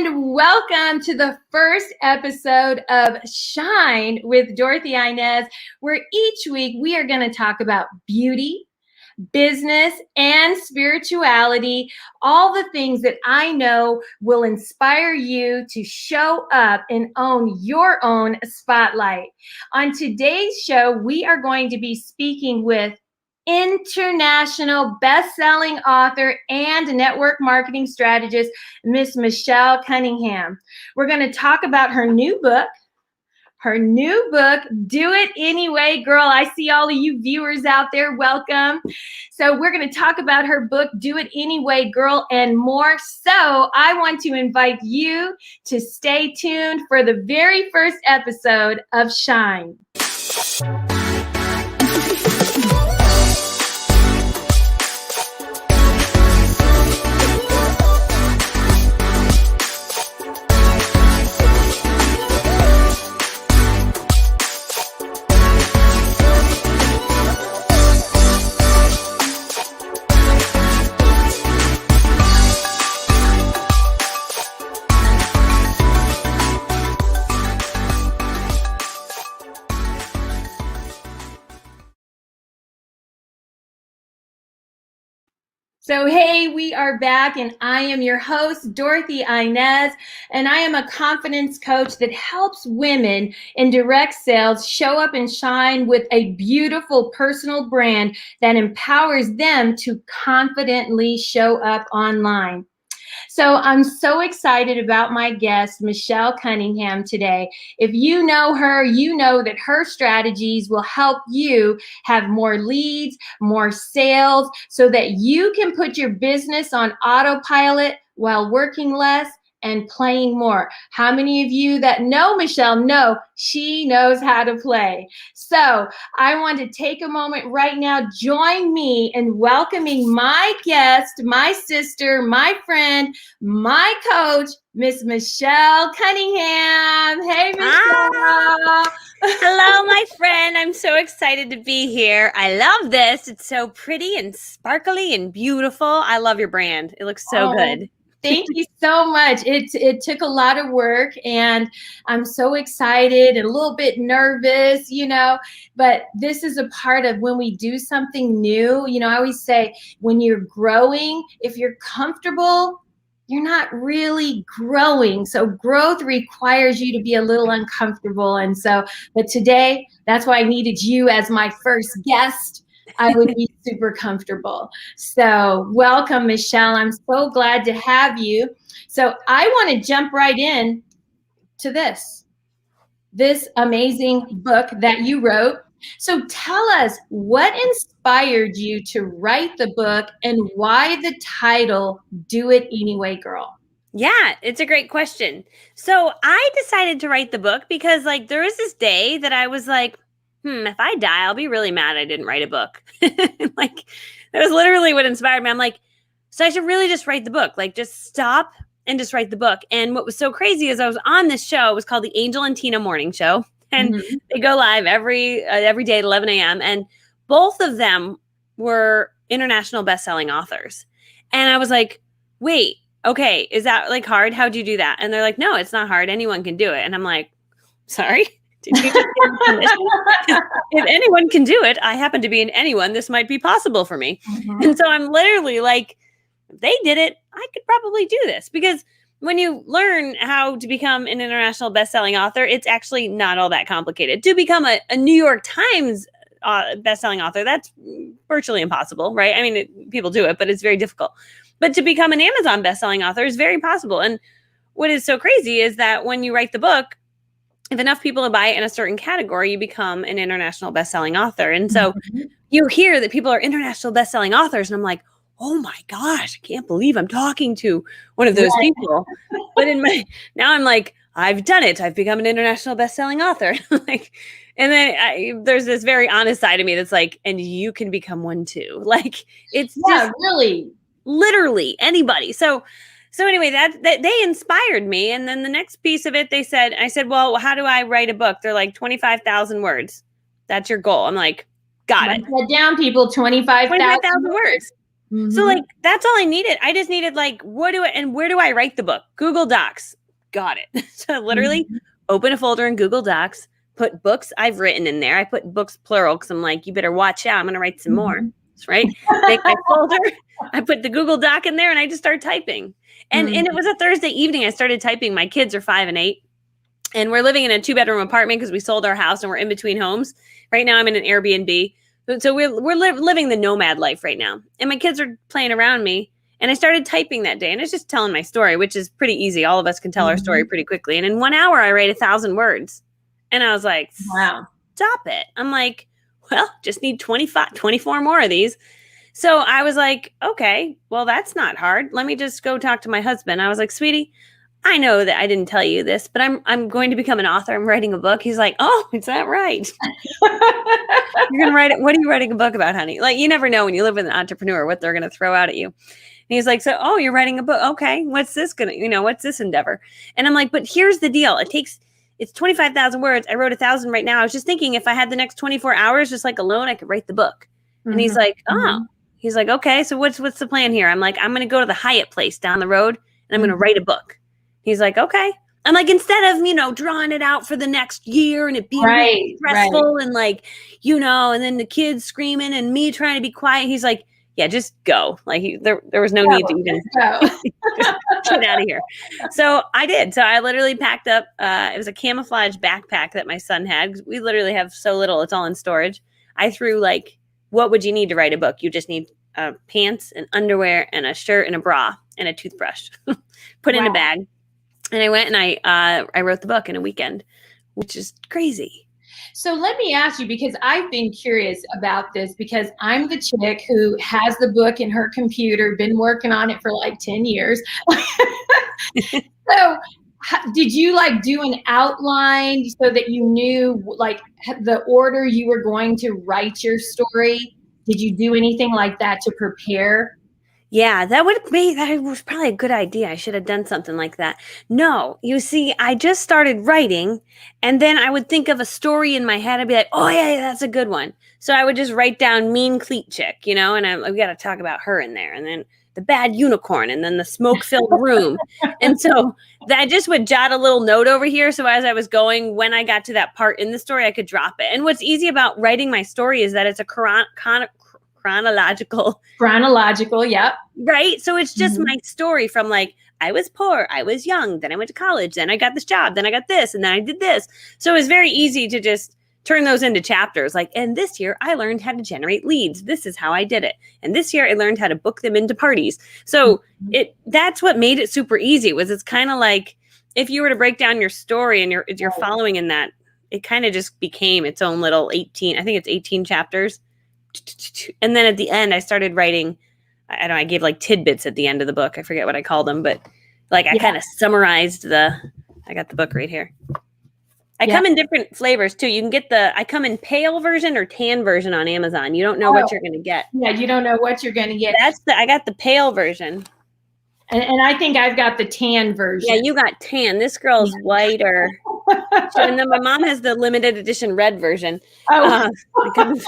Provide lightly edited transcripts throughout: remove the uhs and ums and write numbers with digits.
and welcome to the first episode of Shine with Dorothy-Inez, where each week we are going to talk about beauty, business, and spirituality, all the things that I know will inspire you to show up and own your own spotlight. On today's show, we are going to be speaking with international best-selling author and network marketing strategist, Miss Michelle Cunningham. We're going to talk about her new book, Do It Anyway, Girl. I see all of you viewers out there. Welcome. So we're going to talk about her book, Do It Anyway, Girl, and more. So I want to invite you to stay tuned for the very first episode of Shine. So, hey, we are back, and I am your host, Dorothy-Inez, and I am a confidence coach that helps women in direct sales show up and shine with a beautiful personal brand that empowers them to confidently show up online. So I'm so excited about my guest, Michelle Cunningham, today. If you know her, you know that her strategies will help you have more leads, more sales, so that you can put your business on autopilot while working less and playing more. How many of you that know Michelle know she knows how to play? So I want to take a moment right now. Join me in welcoming my guest, my sister, my friend, my coach, Miss Michelle Cunningham. Hey, Michelle. Hello, my friend. I'm so excited to be here. I love this. It's so pretty and sparkly and beautiful. I love your brand. It looks so good. Thank you so much. It took a lot of work, and I'm so excited and a little bit nervous, but this is a part of when we do something new. I always say when you're growing, if you're comfortable, you're not really growing. So growth requires you to be a little uncomfortable. But today, that's why I needed you as my first guest. I would be super comfortable. So welcome, Michelle. I'm so glad to have you. So I want to jump right in to this amazing book that you wrote. So tell us, what inspired you to write the book and why the title, Do It Anyway, Girl? Yeah, it's a great question. So I decided to write the book because there was this day that I was like, if I die, I'll be really mad I didn't write a book. That was literally what inspired me. I'm like, so I should really just write the book. Just stop and just write the book. And what was so crazy is I was on this show. It was called the Angel and Tina Morning Show. And they go live every day at 11 a.m. And both of them were international best-selling authors. And I was like, wait, okay, is that hard? How'd you do that? And they're like, no, it's not hard. Anyone can do it. And I'm like, sorry? Did you just give me permission? If anyone can do it, I happen to be an anyone. This might be possible for me. And so I'm literally like, if they did it, I could probably do this. Because when you learn how to become an international best-selling author, it's actually not all that complicated. To become a New York Times best-selling author, that's virtually impossible, right? I mean, people do it, but it's very difficult. But to become an Amazon best-selling author is very possible. And what is so crazy is that when you write the book, if enough people buy it in a certain category, you become an international best-selling author. And so you hear that people are international best-selling authors, and I'm like, oh my gosh, I can't believe I'm talking to one of those people. But now I'm like, I've done it. I've become an international best-selling author. And then there's this very honest side of me that's like, and you can become one too. It's just really, literally anybody. So anyway, that they inspired me. And then the next piece of it, I said, well, how do I write a book? They're like 25,000 words. That's your goal. I'm like, got it. Write that down, people, 25,000 words. So Mhm. like that's all I needed. I just needed like where do I write the book? Google Docs. Got it. So literally Mhm. open a folder in Google Docs, put books I've written in there. I put books plural because I'm like, you better watch out. I'm gonna write some more. Mhm. Right? Make my folder. I put the Google Doc in there and I just started typing. And it Mhm. was a Thursday evening. I started typing. My kids are 5 and 8. And we're living in a 2-bedroom apartment because we sold our house and we're in between homes. Right now I'm in an Airbnb. So we're living the nomad life right now. And my kids are playing around me. And I started typing that day and it's just telling my story, which is pretty easy. All of us can tell our story Mhm. pretty quickly. And in 1 hour, I write 1,000 words. And I was like, Wow. stop it. I'm like, well, just need 24 more of these. So I was like, okay, well, that's not hard. Let me just go talk to my husband. I was like, sweetie, I know that I didn't tell you this, but I'm going to become an author. I'm writing a book. He's like, oh, is that right? You're gonna write it. What are you writing a book about, honey? Like, you never know when you live with an entrepreneur what they're gonna throw out at you. And he's like, so, oh, you're writing a book. Okay, what's this gonna, what's this endeavor? And I'm like, but here's the deal. It's 25,000 words. I wrote 1,000 right now. I was just thinking if I had the next 24 hours, just like alone, I could write the book. And he's Mhm. like, oh, Mhm. he's like, okay, so what's the plan here? I'm like, I'm gonna go to the Hyatt place down the road and I'm gonna Mhm. write a book. He's like, okay. I'm like, instead of, drawing it out for the next year and it being really Right, right. stressful and like, and then the kids screaming and me trying to be quiet. He's like, yeah, just go. Like there was no need to Go, even just just get out of here. So I did. So I literally packed up, it was a camouflage backpack that my son had. We literally have so little, it's all in storage. I threw like, what would you need to write a book? You just need pants and underwear and a shirt and a bra and a toothbrush. Put in a Wow. bag. And I went and I wrote the book in a weekend, which is crazy. So let me ask you, because I've been curious about this, because I'm the chick who has the book in her computer, been working on it for like 10 years. So did you like do an outline so that you knew like the order you were going to write your story? Did you do anything like that to prepare? Yeah, that was probably a good idea. I should have done something like that. No, you see, I just started writing and then I would think of a story in my head. I'd be like, oh yeah, that's a good one. So I would just write down mean cleat chick, and we got to talk about her in there. And then the bad unicorn and then the smoke filled room. And so I just would jot a little note over here. So as I was going, when I got to that part in the story, I could drop it. And what's easy about writing my story is that it's a chronological. Chronological, yep. Right? So it's just Mhm. my story from like, I was poor, I was young, then I went to college, then I got this job, then I got this, and then I did this. So it's very easy to just turn those into chapters. Like, and this year I learned how to generate leads. This is how I did it. And this year I learned how to book them into parties. So Mhm. that's what made it super easy. Was it's kind of like if you were to break down your story and you're Right. following in that, it kind of just became its own little 18, I think it's 18 chapters. And then at the end I started writing, I don't know, I gave like tidbits at the end of the book. I forget what I called them, but like I Yeah, kind of summarized I got the book right here. I yeah. come in different flavors too. You can get I come in pale version or tan version on Amazon. You don't know Oh, what you're going to get. yeah, you don't know what you're gonna get. I got the pale version. And I think I've got the tan Yeah, version. you got tan. This girl's white and then my mom has the limited edition red version. Oh. I come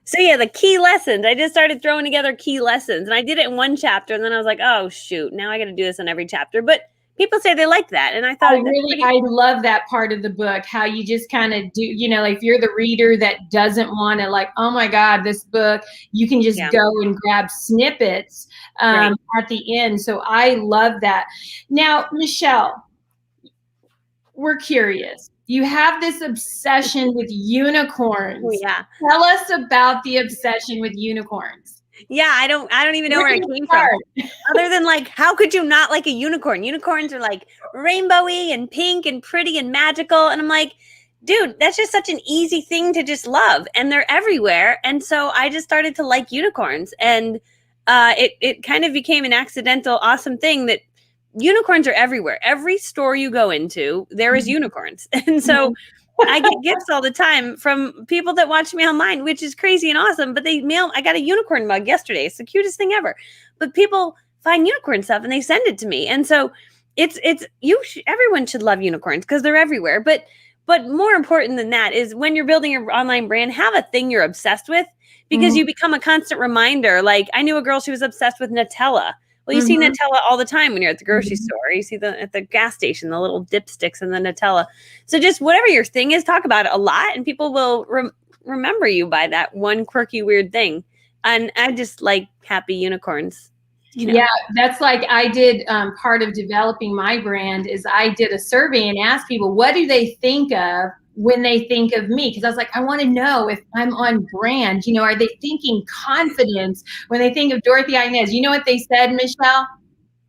So yeah, the key lessons. I just started throwing together key lessons, and I did it in one chapter, and then I was like, "Oh shoot, now I got to do this in every chapter." But people say they like that, and I thought that's pretty. I love that part of the book, how you just kind of do, if you're the reader that doesn't want to like, oh my God, this book, you can just Yeah, go and grab snippets right. at the end. So I love that. Now, Michelle, we're curious. You have this obsession with Oh unicorns. yeah, Tell us about the obsession with unicorns. yeah. I don't even know Where where did it it came from. start? Other than like, how could you not like a unicorn? Unicorns are like rainbowy and pink and pretty and magical, and I'm like, dude, that's just such an easy thing to just love, and they're everywhere. And so I just started to like unicorns, and it kind of became an accidental, awesome thing that unicorns are everywhere. Every store you go into, there is unicorns, and so I get gifts all the time from people that watch me online, which is crazy and awesome. But I got a unicorn mug yesterday. It's the cutest thing ever. But people find unicorn stuff and they send it to me. And so everyone should love unicorns because they're everywhere. But But more important than that is when you're building your online brand, have a thing you're obsessed with because you become a constant reminder. Like I knew a girl, she was obsessed with Nutella. Well, you see Mm-hmm. Nutella all the time when you're at the grocery Mm-hmm. store. You see at the gas station, the little dipsticks and the Nutella. So just whatever your thing is, talk about it a lot and people will remember you by that one quirky, weird thing. And I just like happy unicorns, you know. Yeah, that's like I did part of developing my brand is I did a survey and asked people, what do they think of when they think of me? Because I was like, I want to know if I'm on brand. You know, are they thinking confidence when they think of Dorothy-Inez? You know what they said, Michelle?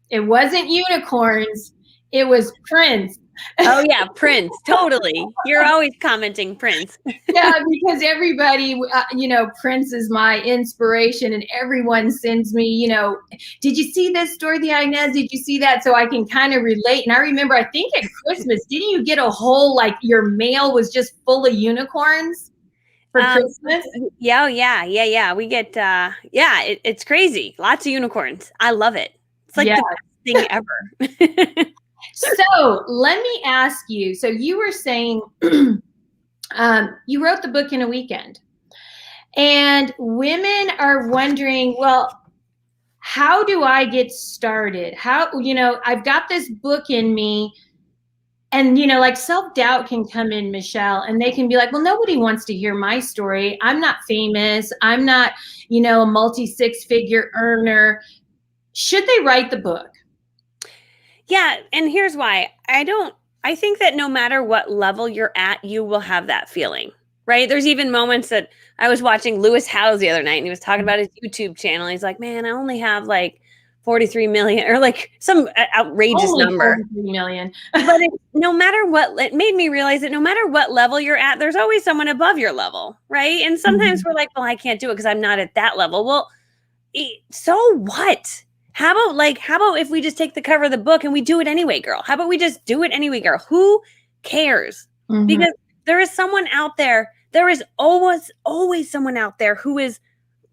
It wasn't unicorns. It was Prince. Oh yeah, Prince, totally. You're always commenting Prince. Yeah, because everybody, you know, Prince is my inspiration, and everyone sends me, you know, did you see this, Dorothy-Inez? Did you see that? So I can kind of relate. And I remember, I think at Christmas, didn't you get a whole, like, your mail was just full of unicorns for Christmas? Yeah, oh, yeah. We get, it's crazy. Lots of unicorns. I love it. It's like Yeah. the best thing ever. So let me ask you. So you were saying you wrote the book in a weekend, and women are wondering, well, how do I get started? How, you know, I've got this book in me, and, you know, like self-doubt can come in, Michelle, and they can be like, well, nobody wants to hear my story. I'm not famous. I'm not, you know, a multi-six-figure earner. Should they write the book? Yeah, and here's why. I think that no matter what level you're at, you will have that feeling, right? There's even moments that I was watching Lewis Howes the other night and he was talking about his YouTube channel. He's like, man, I only have like 43 million or like some outrageous Only number. 43 million. But no matter what, it made me realize that no matter what level you're at, there's always someone above your level, right? And sometimes we're like, well, I can't do it because I'm not at that level. Well, so what? How about if we just take the cover of the book and we do it anyway, girl? How about we just do it anyway, girl? Who cares? Because there is someone out there. There is always someone out there who is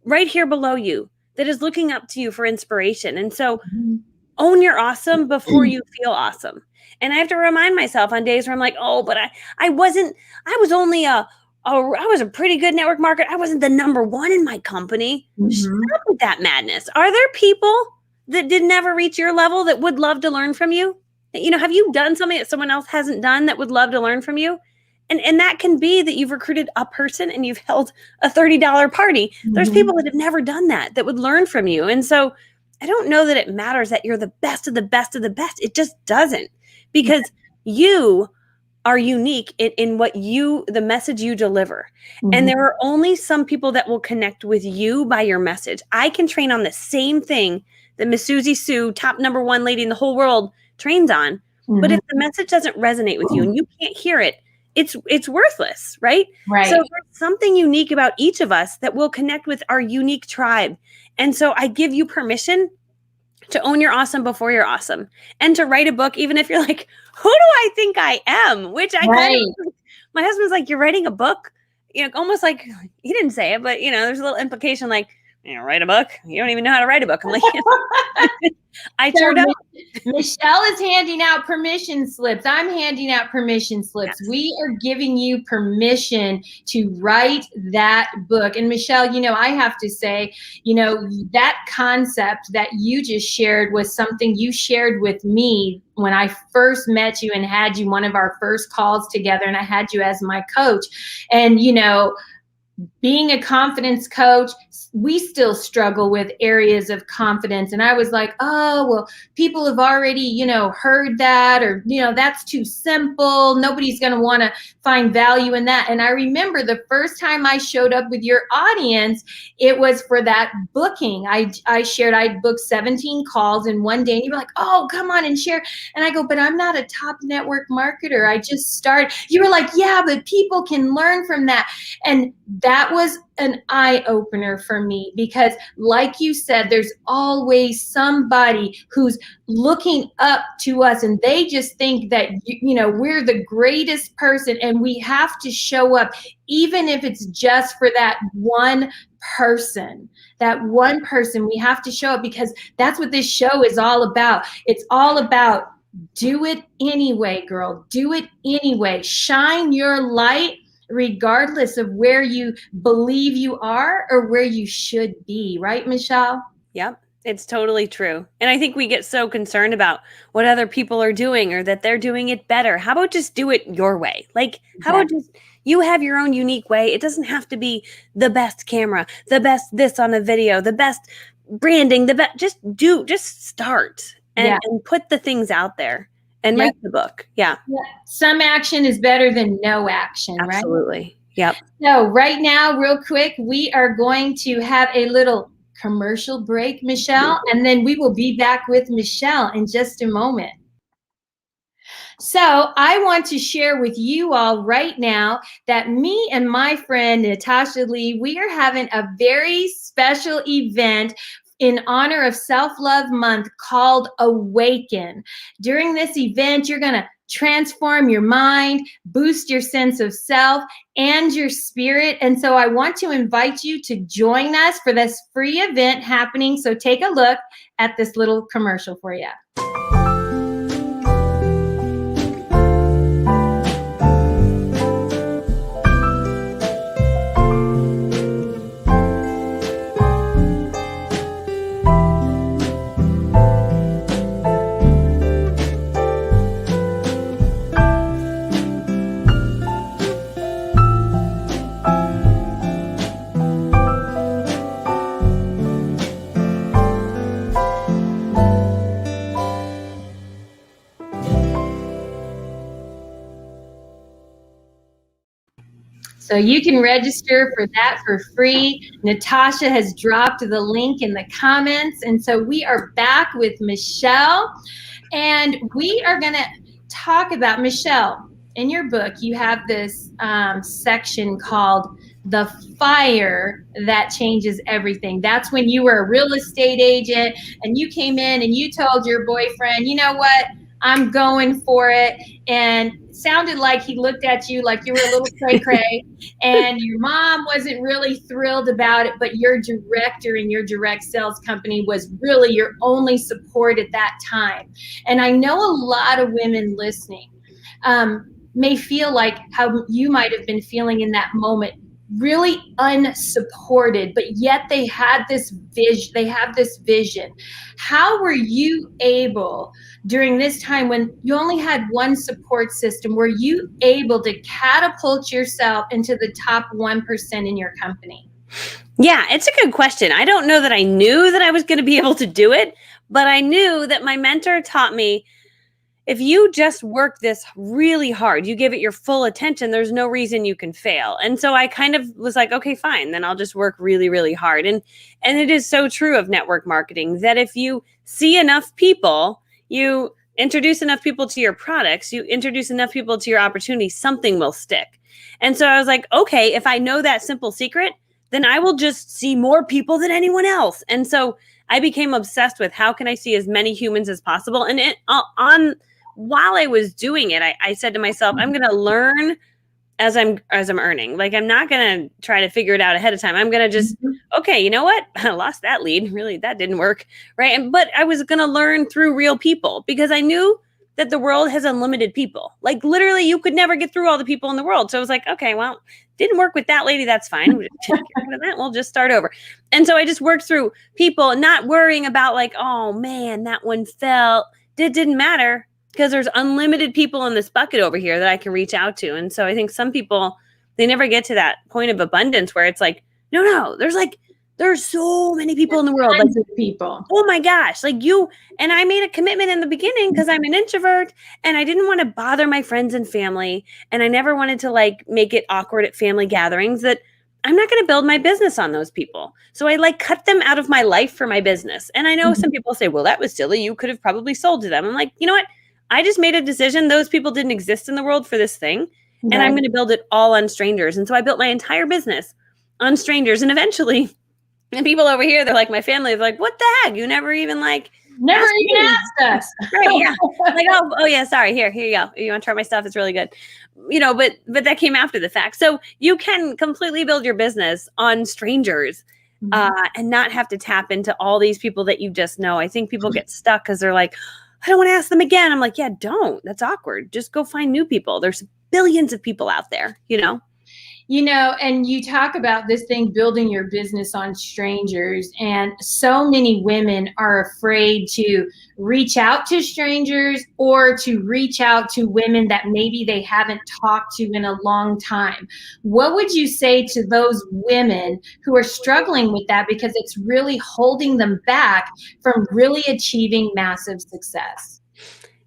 right here below you that is looking up to you for inspiration. And so own your awesome before you feel awesome. And I have to remind myself on days where I'm like, oh, but I was a pretty good network marketer. I wasn't the number one in my company. Stop with that madness. Are there people that did never reach your level that would love to learn from you? You know, have you done something that someone else hasn't done that would love to learn from you? And that can be that you've recruited a person and you've held a $30 party. There's people that have never done that would learn from you. And so I don't know that it matters that you're the best of the best of the best. It just doesn't, because you are unique in what the message you deliver. And there are only some people that will connect with you by your message. I can train on the same thing that Miss Susie Sue, top #1 lady in the whole world, trains on. But if the message doesn't resonate with you and you can't hear it, it's worthless, right? Right. So there's something unique about each of us that will connect with our unique tribe. And so I give you permission to own your awesome before you're awesome, and to write a book, even if you're like, who do I think I am? Which I kind of, my husband's like, you're writing a book, you know, almost like he didn't say it, but you know, there's a little implication like, you know, write a book. You don't even know how to write a book. I'm like, I sure don't. Michelle is handing out permission slips. I'm handing out permission slips. Yes. We are giving you permission to write that book. And Michelle, you know, I have to say, you know, that concept that you just shared was something you shared with me when I first met you and had you one of our first calls together, and I had you as my coach. And, you know, being a confidence coach, we still struggle with areas of confidence. And I was like, oh, well, people have already, you know, heard that, or, you know, that's too simple. Nobody's going to want to find value in that. And I remember the first time I showed up with your audience, it was for that booking. I shared, I'd booked 17 calls in one day, and you were like, oh, come on and share. And I go, but I'm not a top network marketer. I just started. You were like, yeah, but people can learn from that. And that was an eye-opener for me, because like you said, there's always somebody who's looking up to us, and they just think that, you know, we're the greatest person, and we have to show up, even if it's just for that one person. That one person, we have to show up, because that's what this show is all about. It's all about Do it anyway, girl. Do it anyway. Shine your light regardless of where you believe you are or where you should be. Right, Michelle? Yep, it's totally true. And I think we get so concerned about what other people are doing or that they're doing it better. How about just do it your way? Like, how about Exactly. just you have your own unique way? It doesn't have to be the best camera, the best this on a video, the best branding, the best. Just start Yeah. and put the things out there and Yeah. write the book. Yeah, Yeah. Some action is better than no action, right? absolutely. Yep. So, right now, real quick, we are going to have a little commercial break, Michelle, and then we will be back with Michelle in just a moment. So, I want to share with you all right now that me and my friend Natasha Lee, we are having a very special event in honor of Self-Love Month called Awaken. During this event, you're going to transform your mind, boost your sense of self and your spirit. And so I want to invite you to join us for this free event happening. So take a look at this little commercial for you. So you can register for that for free. Natasha has dropped the link in the comments. And so we are back with Michelle, and we are going to talk about, Michelle, in your book, you have this section called The Fire That Changes Everything. That's when you were a real estate agent and you came in and you told your boyfriend, you know what, I'm going for it. And it sounded like he looked at you like you were a little cray cray, and your mom wasn't really thrilled about it, but your director in your direct sales company was really your only support at that time. And I know a lot of women listening may feel like how you might have been feeling in that moment, really unsupported, but yet they had this vision. How were you able, during this time when you only had one support system, were you able to catapult yourself into the top 1% in your company? Yeah, it's a good question. I don't know that I knew that I was going to be able to do it, but I knew that my mentor taught me if you just work this really hard, you give it your full attention, there's no reason you can fail. And so I kind of was like, okay, fine, then I'll just work really, really hard. And it is so true of network marketing that if you see enough people, you introduce enough people to your products, you introduce enough people to your opportunity, something will stick. And so I was like, okay, if I know that simple secret, then I will just see more people than anyone else. And so I became obsessed with how can I see as many humans as possible. And while I was doing it, I said to myself, I'm going to learn as I'm earning. Like, I'm not going to try to figure it out ahead of time. I'm going to just, okay, you know what? I lost that lead. Really, that didn't work. Right. But I was going to learn through real people because I knew that the world has unlimited people. Like, literally, you could never get through all the people in the world. So I was like, okay, well, didn't work with that lady. That's fine. We'll just start over. And so I just worked through people, not worrying about like, oh man, that one fell. It didn't matter. Because there's unlimited people in this bucket over here that I can reach out to. And so I think some people, they never get to that point of abundance where it's like, no, there's so many people in the world. Tons of people. Oh my gosh, like you, and I made a commitment in the beginning because I'm an introvert and I didn't want to bother my friends and family. And I never wanted to like make it awkward at family gatherings that I'm not going to build my business on those people. So I like cut them out of my life for my business. And I know some people say, well, that was silly. You could have probably sold to them. I'm like, you know what? I just made a decision. Those people didn't exist in the world for this thing. And I'm going to build it all on strangers. And so I built my entire business on strangers. And eventually, and people over here, they're like, my family is like, what the heck? You never even like asked us. Right, yeah. Like, oh yeah, sorry. Here you go. You want to try my stuff? It's really good. You know, but that came after the fact. So you can completely build your business on strangers and not have to tap into all these people that you just know. I think people get stuck because they're like, I don't want to ask them again. I'm like, yeah, don't. That's awkward. Just go find new people. There's billions of people out there, you know? And you talk about this thing, building your business on strangers. And so many women are afraid to reach out to strangers or to reach out to women that maybe they haven't talked to in a long time. What would you say to those women who are struggling with that because it's really holding them back from really achieving massive success?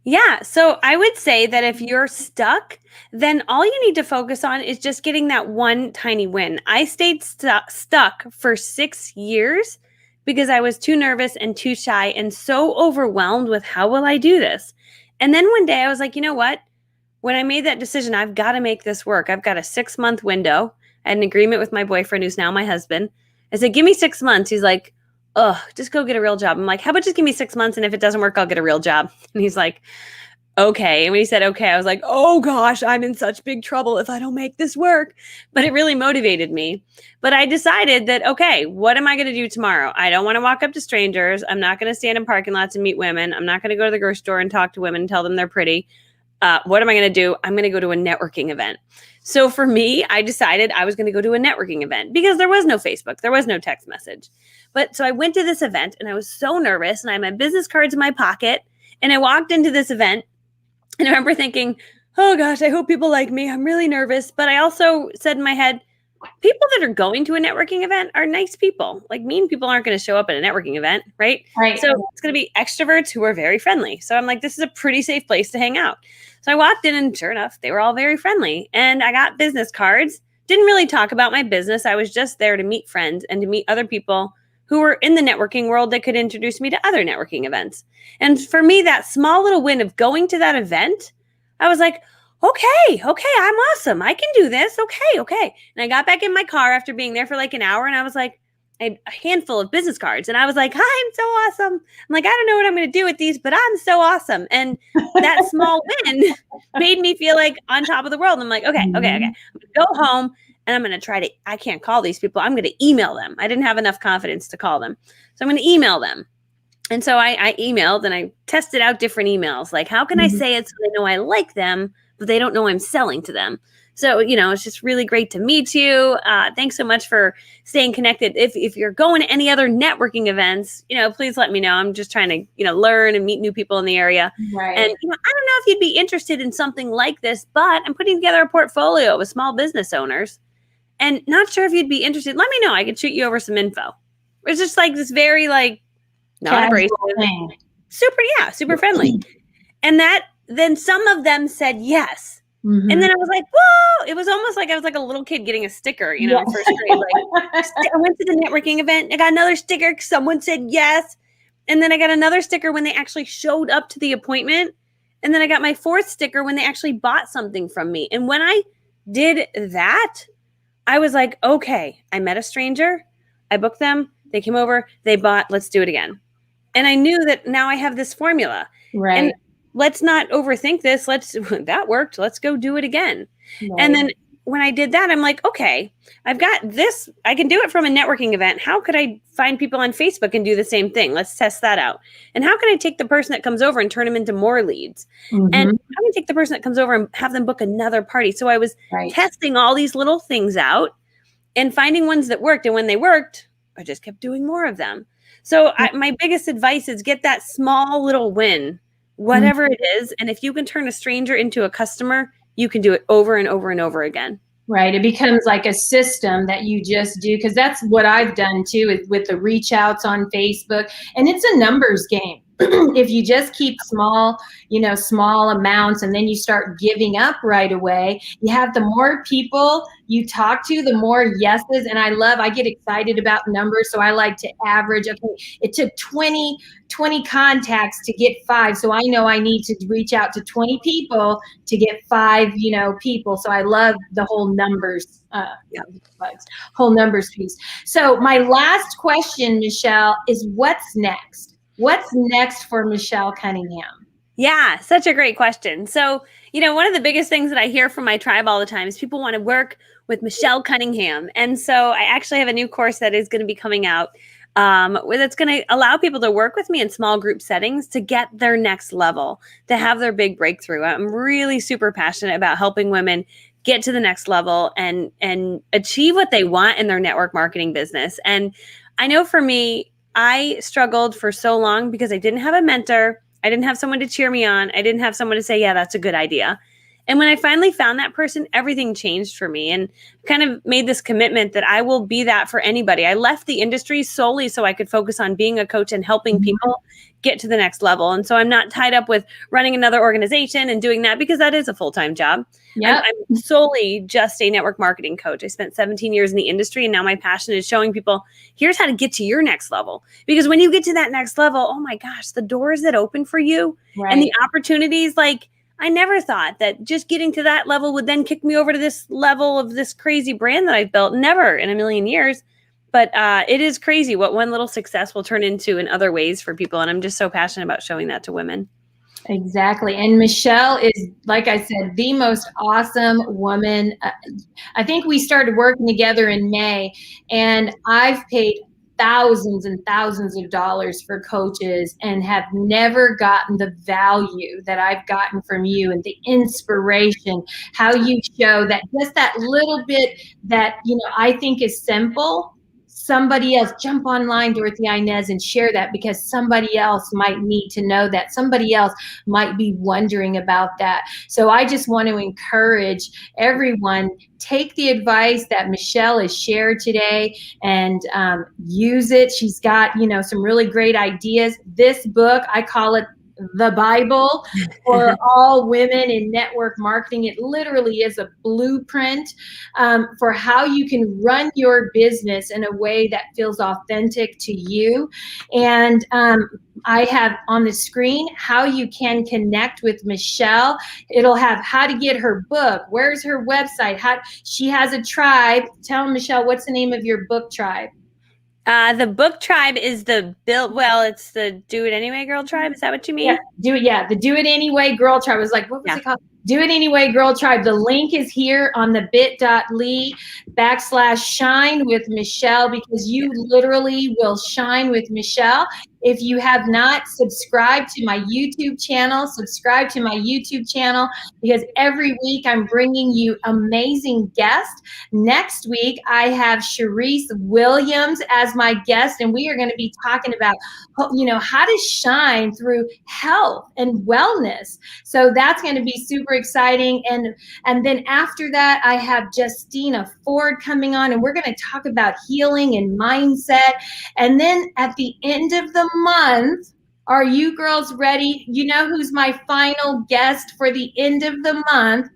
Yeah. So I would say that if you're stuck, then all you need to focus on is just getting that one tiny win. I stayed stuck for 6 years because I was too nervous and too shy and so overwhelmed with how will I do this? And then one day I was like, you know what? When I made that decision, I've got to make this work. I've got a 6-month window. I had an agreement with my boyfriend, who's now my husband. I said, give me 6 months. He's like, oh, just go get a real job. I'm like, how about just give me 6 months? And if it doesn't work, I'll get a real job. And he's like, okay. And when he said, okay, I was like, oh gosh, I'm in such big trouble if I don't make this work. But it really motivated me. But I decided that, okay, what am I going to do tomorrow? I don't want to walk up to strangers. I'm not going to stand in parking lots and meet women. I'm not going to go to the grocery store and talk to women and tell them they're pretty. What am I going to do? I'm going to go to a networking event. So for me, I decided I was going to go to a networking event because there was no Facebook. There was no text message. But so I went to this event and I was so nervous and I had my business cards in my pocket and I walked into this event and I remember thinking, oh gosh, I hope people like me. I'm really nervous. But I also said in my head, people that are going to a networking event are nice people. Like mean people aren't going to show up at a networking event, right? Right. So it's going to be extroverts who are very friendly. So I'm like, this is a pretty safe place to hang out. So I walked in and sure enough, they were all very friendly. And I got business cards. Didn't really talk about my business. I was just there to meet friends and to meet other people who were in the networking world that could introduce me to other networking events. And for me, that small little win of going to that event, I was like, okay, I'm awesome. I can do this. Okay. And I got back in my car after being there for like an hour and I was like, I had a handful of business cards and I was like, I'm so awesome. I'm like, I don't know what I'm going to do with these, but I'm so awesome. And that small win made me feel like on top of the world. I'm like, okay. I'm going to go home and I'm going to try to, I can't call these people. I'm going to email them. I didn't have enough confidence to call them. So I'm going to email them. And so I emailed and I tested out different emails. Like, how can I say it so they know I like them, but they don't know I'm selling to them? So, it's just really great to meet you. Thanks so much for staying connected. If you're going to any other networking events, please let me know. I'm just trying to, learn and meet new people in the area. Right. And, I don't know if you'd be interested in something like this, but I'm putting together a portfolio with small business owners and not sure if you'd be interested. Let me know. I could shoot you over some info. It's just like this very non-abrasive, super friendly. And then some of them said yes. Mm-hmm. And then I was like, whoa, it was almost like I was like a little kid getting a sticker, in first grade. I went to the networking event. I got another sticker. Someone said yes. And then I got another sticker when they actually showed up to the appointment. And then I got my fourth sticker when they actually bought something from me. And when I did that, I was like, okay, I met a stranger. I booked them. They came over. They bought. Let's do it again. And I knew that now I have this formula. Right. And let's not overthink this. That worked. Let's go do it again. Right. And then when I did that, I'm like, okay, I've got this. I can do it from a networking event. How could I find people on Facebook and do the same thing? Let's test that out. And how can I take the person that comes over and turn them into more leads? Mm-hmm. And how can I take the person that comes over and have them book another party? So I was testing all these little things out and finding ones that worked. And when they worked, I just kept doing more of them. So my biggest advice is get that small little win, whatever it is. And if you can turn a stranger into a customer, you can do it over and over and over again. Right. It becomes like a system that you just do, because that's what I've done too with the reach outs on Facebook. And it's a numbers game. If you just keep small amounts and then you start giving up right away, you have the more people you talk to, the more yeses. And I get excited about numbers. So I like to average. Okay, it took 20 contacts to get 5. So I know I need to reach out to 20 people to get 5, people. So I love the whole numbers, whole numbers piece. So my last question, Michelle, is what's next? What's next for Michelle Cunningham? Yeah, such a great question. So, one of the biggest things that I hear from my tribe all the time is people want to work with Michelle Cunningham. And so I actually have a new course that is going to be coming out. that's going to allow people to work with me in small group settings to get their next level, to have their big breakthrough. I'm really super passionate about helping women get to the next level and achieve what they want in their network marketing business. And I know for me, I struggled for so long because I didn't have a mentor. I didn't have someone to cheer me on. I didn't have someone to say, yeah, that's a good idea. And when I finally found that person, everything changed for me and kind of made this commitment that I will be that for anybody. I left the industry solely so I could focus on being a coach and helping people get to the next level. And so I'm not tied up with running another organization and doing that because that is a full-time job. Yep. I'm solely just a network marketing coach. I spent 17 years in the industry, and now my passion is showing people, here's how to get to your next level. Because when you get to that next level, oh my gosh, the doors that open for you and the opportunities, like, I never thought that just getting to that level would then kick me over to this level of this crazy brand that I've built. Never in a million years. But it is crazy what one little success will turn into in other ways for people. And I'm just so passionate about showing that to women. Exactly. And Michelle is, like I said, the most awesome woman. I think we started working together in May, and I've paid thousands and thousands of dollars for coaches and have never gotten the value that I've gotten from you and the inspiration, how you show that just that little bit that, I think is simple. Somebody else, jump online, Dorothy-Inez, and share that because somebody else might need to know that. Somebody else might be wondering about that. So I just want to encourage everyone, take the advice that Michelle has shared today and use it. She's got, some really great ideas. This book, I call it the Bible for all women in network marketing. It literally is a blueprint for how you can run your business in a way that feels authentic to you. And I have on the screen how you can connect with Michelle. It'll have how to get her book. Where's her website? How she has a tribe. Tell Michelle, what's the name of your book tribe? The book tribe is it's the Do It Anyway Girl tribe. Is that what you mean? Yeah, the Do It Anyway Girl tribe. I was like, what was it called? Do It Anyway Girl tribe. The link is here on the bit.ly/shine with Michelle, because you literally will shine with Michelle. If you have not subscribed to my YouTube channel, subscribe to my YouTube channel, because every week I'm bringing you amazing guests. Next week, I have Sharice Williams as my guest, and we are going to be talking about, how to shine through health and wellness. So that's going to be super exciting. And then after that, I have Justina Ford coming on, and we're going to talk about healing and mindset. And then at the end of the month, are you girls ready? You know who's my final guest for the end of the month?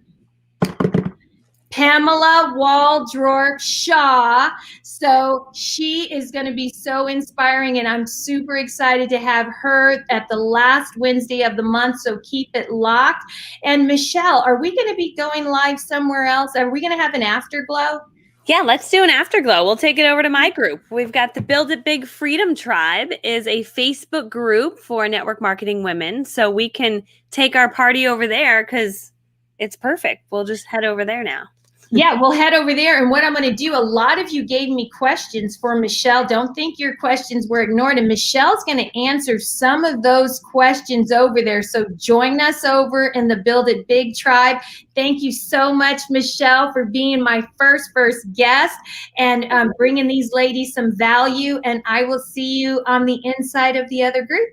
Pamela Waldrop Shaw. So she is going to be so inspiring, and I'm super excited to have her at the last Wednesday of the month. So keep it locked. And Michelle, are we going to be going live somewhere else? Are we going to have an afterglow? Yeah, let's do an afterglow. We'll take it over to my group. We've got the Build It Big Freedom Tribe is a Facebook group for network marketing women. So we can take our party over there because it's perfect. We'll just head over there now. Yeah, we'll head over there. And what I'm going to do, a lot of you gave me questions for Michelle. Don't think your questions were ignored. And Michelle's going to answer some of those questions over there. So join us over in the Build It Big tribe. Thank you so much, Michelle, for being my first guest and bringing these ladies some value. And I will see you on the inside of the other group.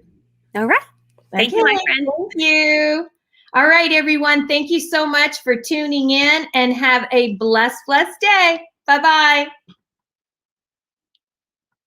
All right. Thank you, my friend. Thank you. All right, everyone. Thank you so much for tuning in, and have a blessed day. Bye-bye.